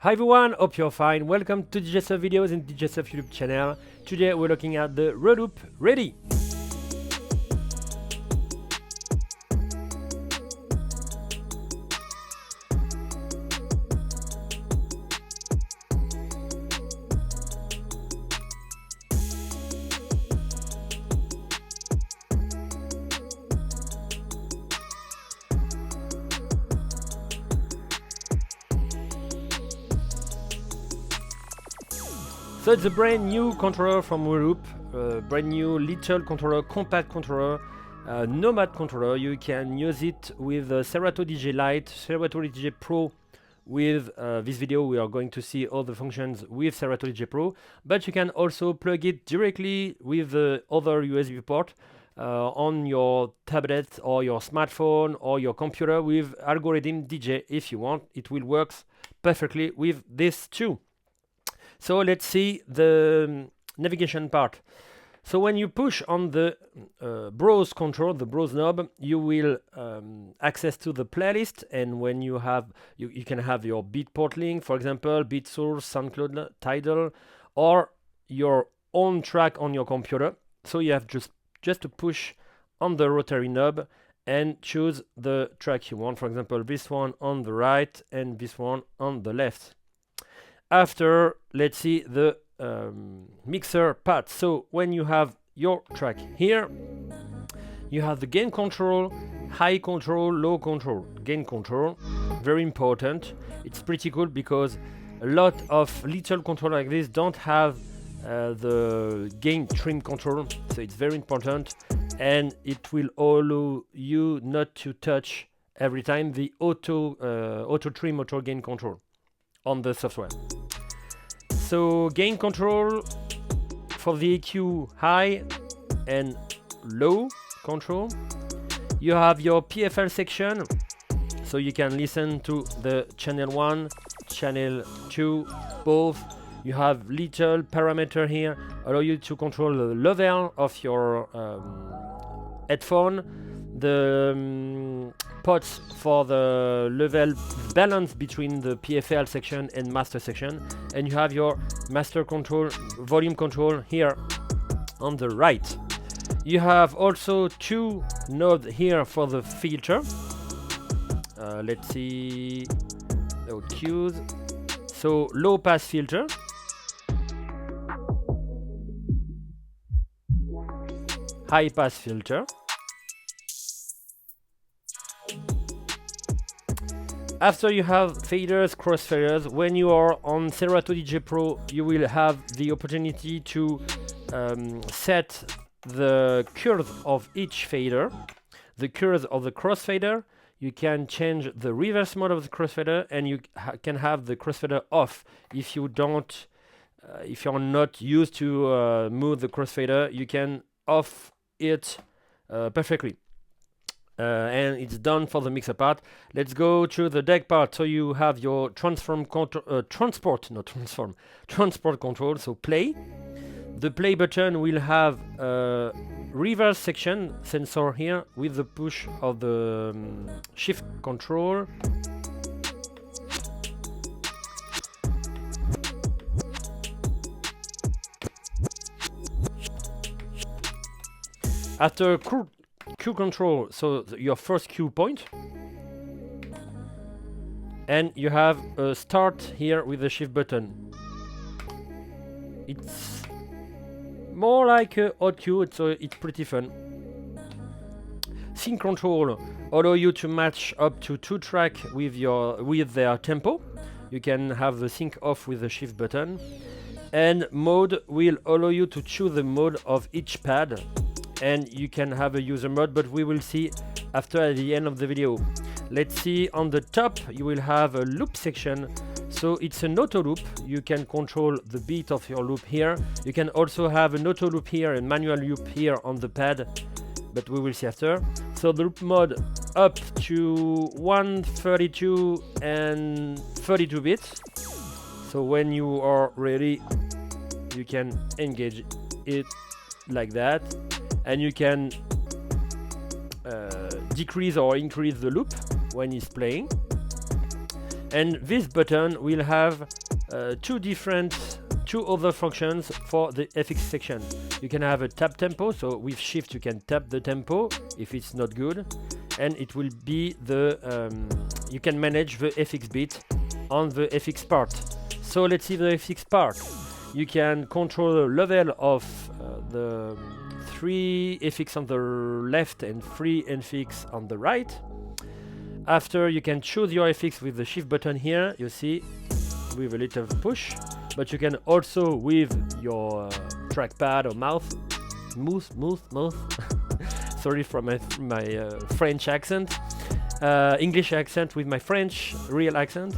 Hi everyone, hope you're fine. Welcome to DJSF videos and DJSF YouTube channel. Today we're looking at the Reloop Ready. So it's a brand new controller from Reloop, brand new little controller, compact controller, nomad controller. You can use it with Serato DJ Lite, Serato DJ Pro. With this video we are going to see all the functions with Serato DJ Pro, but you can also plug it directly with the other USB port on your tablet or your smartphone or your computer with Algorithm DJ if you want. It will work perfectly with this too. So let's see the navigation part. So when you push on the browse control, the browse knob, you will access to the playlist, and when you have, you can have your beat port link, for example, beat source, SoundCloud, Tidal, or your own track on your computer. So you have just to push on the rotary knob and choose the track you want. For example, this one on the right and this one on the left. After, let's see the mixer part. So when you have your track here, you have the gain control, high control, low control. Gain control, very important. It's pretty cool because a lot of little controllers like this don't have the gain trim control, so it's very important, and it will allow you not to touch every time the auto trim, auto gain control on the software. So gain control for the EQ high and low control. You have your PFL section, so you can listen to the channel 1, channel 2, both. You have little parameter here, allow you to control the level of your headphone, the pots for the level balance between the PFL section and master section, and you have your master control, volume control here on the right. You have also two knobs here for the filter. Let's see, cues. So low pass filter, high pass filter. After you have faders, crossfaders. When you are on Serato DJ Pro, you will have the opportunity to set the curve of each fader, the curve of the crossfader. You can change the reverse mode of the crossfader, and you can have the crossfader off if you don't, if you're not used to move the crossfader. You can off it perfectly. And it's done for the mixer part. Let's go to the deck part. So you have your transport control. So play. The play button will have a reverse section sensor here with the push of the shift control. After Q control, so your first Q point, and you have a start here with the shift button. It's more like a hot Q, so it's pretty fun. Sync control allow you to match up to 2 tracks with their tempo. You can have the sync off with the shift button, and mode will allow you to choose the mode of each pad. And you can have a user mode, but we will see after at the end of the video. Let's see, on the top you will have a loop section, so it's an auto loop. You can control the beat of your loop here. You can also have an auto loop here and manual loop here on the pad, but we will see after. So the loop mode up to 132 and 32 bits. So when you are ready, you can engage it like that. And you can decrease or increase the loop when it's playing. And this button will have two other functions for the FX section. You can have a tap tempo, so with shift you can tap the tempo if it's not good, and it will be the you can manage the FX bit on the FX part. So let's see the FX part. You can control the level of the 3 FX on the left and 3 FX on the right. After, you can choose your FX with the shift button here, you see, with a little push, but you can also with your trackpad or mouse, sorry for my French accent, English accent with my French real accent.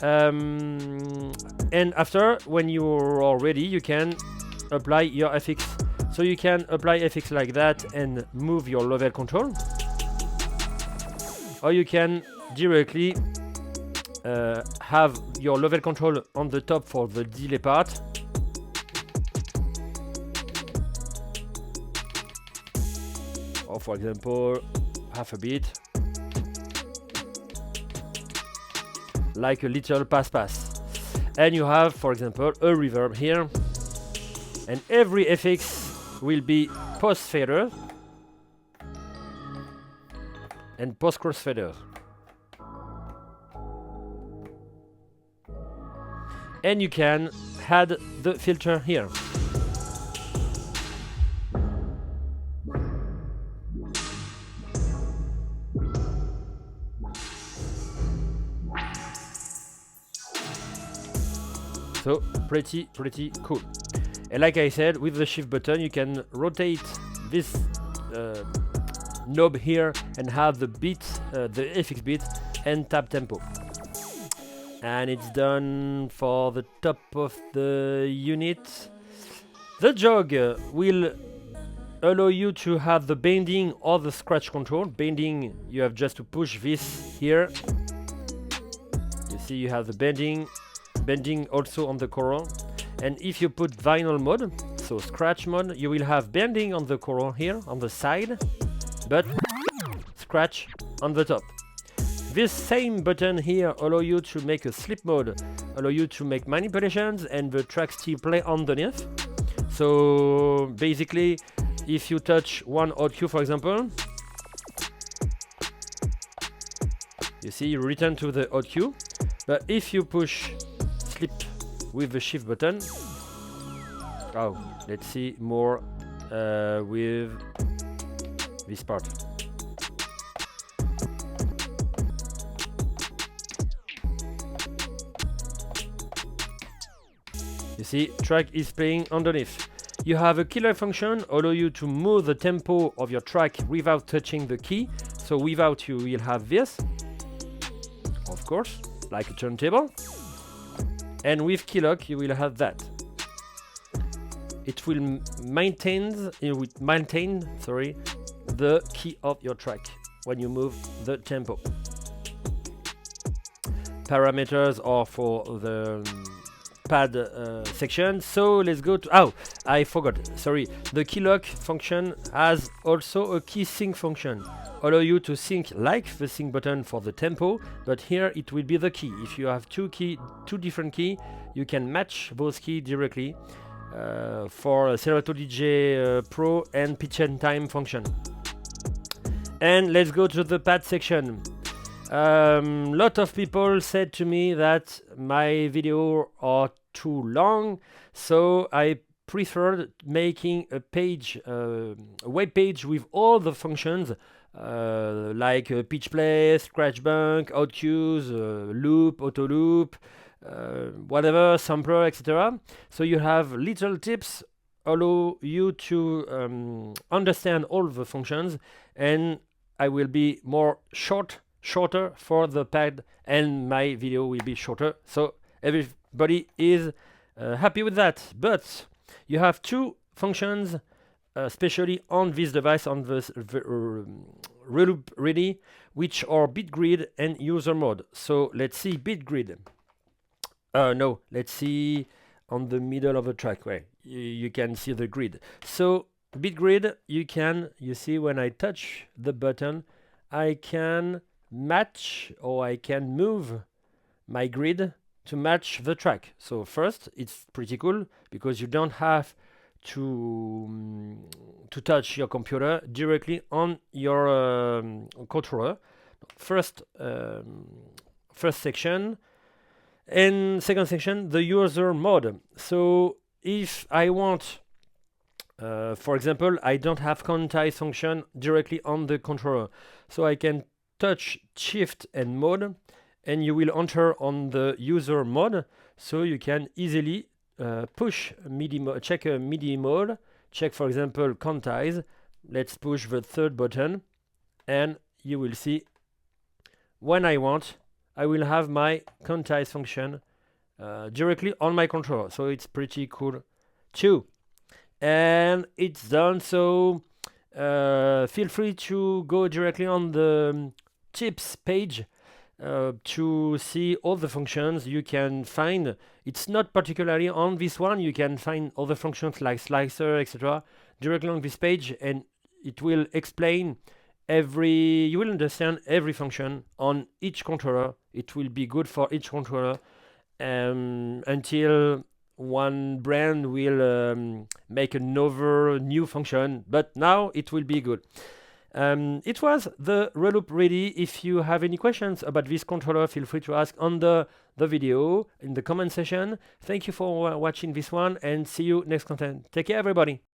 And after, when you're all ready, you can apply your FX. So you can apply FX like that and move your level control, or you can directly have your level control on the top for the delay part. Or for example, half a bit. Like a little pass. And you have, for example, a reverb here. And every FX will be post fader and post crossfader. And you can add the filter here. So pretty cool. And like I said, with the shift button you can rotate this knob here and have the beat, the FX beat and tap tempo. And it's done for the top of the unit. The jog will allow you to have the bending or the scratch control. Bending, you have just to push this here. You see you have the bending also on the choral. And if you put vinyl mode, so scratch mode, you will have bending on the choral here on the side, but scratch on the top. This same button here allow you to make a sleep mode, allow you to make manipulations and the track still play underneath. So basically, if you touch one odd cue, for example, you see you return to the odd cue, but if you push sleep with the shift button, oh, let's see more with this part. You see, track is playing underneath. You have a killer function, allow you to move the tempo of your track without touching the key. So without, you will have this, of course, like a turntable. And with key lock, you will have that. It will maintain the key of your track when you move the tempo. Parameters are for the pad section. So let's go to, oh, I forgot, sorry. The key lock function has also a key sync function. Allow you to sync like the sync button for the tempo, but here it will be the key. If you have two different keys, you can match those keys directly for Serato DJ Pro and pitch and time function. And let's go to the pad section. Lot of people said to me that my videos are too long, so I preferred making a page, a web page with all the functions like pitch play, scratch bank, out cues, loop, auto loop, whatever, sampler, etc. So you have little tips allow you to understand all the functions, and I will be more shorter for the pad, and my video will be shorter, so everybody is happy with that. But you have two functions, especially on this device, on the Reloop Ready, which are bit grid and user mode. So let's see bit grid. No, let's see on the middle of the track where you can see the grid. So bit grid, you see when I touch the button, I can match or I can move my grid to match the track. So first, it's pretty cool because you don't have to touch your computer directly on your controller. First section, and second section, the user mode. So if I want, for example, I don't have quantize function directly on the controller, so I can touch shift and mode, and you will enter on the user mode, so you can easily push MIDI check a MIDI mode, check for example quantize. Let's push the third button, and you will see when I want, I will have my quantize function directly on my controller. So it's pretty cool too. And it's done. So feel free to go directly on the tips page to see all the functions you can find. It's not particularly on this one. You can find other functions like slicer, etc. directly on this page, and it will explain you will understand every function on each controller. It will be good for each controller until one brand will make another new function, but now it will be good. It was the Reloop Ready. If you have any questions about this controller, feel free to ask under the video in the comment section. Thank you for watching this one, and see you next content. Take care, everybody.